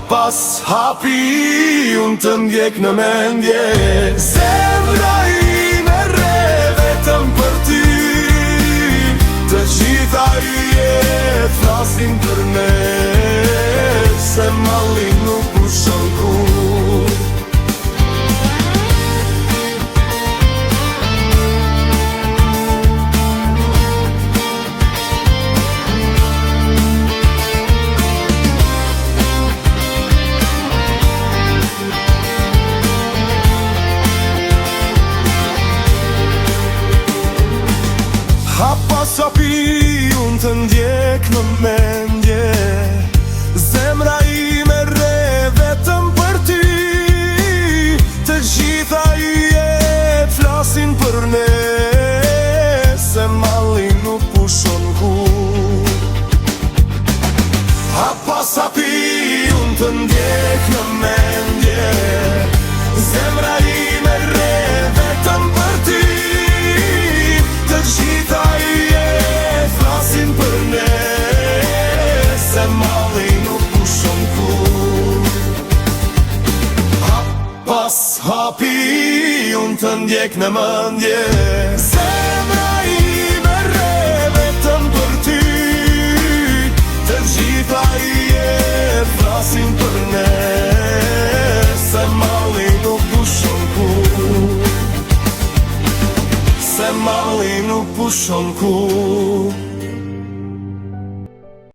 pas hapi unë të ndjek në mendje. Zemra ime re vetëm për ty, të gjitha yjet flasin për ne, se malli nuk pushon kur. Pas hapi unë të ndjek në mendje. Zemra ime re vetëm për ty, të gjitha yjet flasin për ne, se malli nuk pushon kur. Pas hapi unë të ndjek në mendje. Zemra ime re vetëm për ty, të gjitha për ne, se malli nuk pushon kur. Pas hapi unë të ndjek në mendje.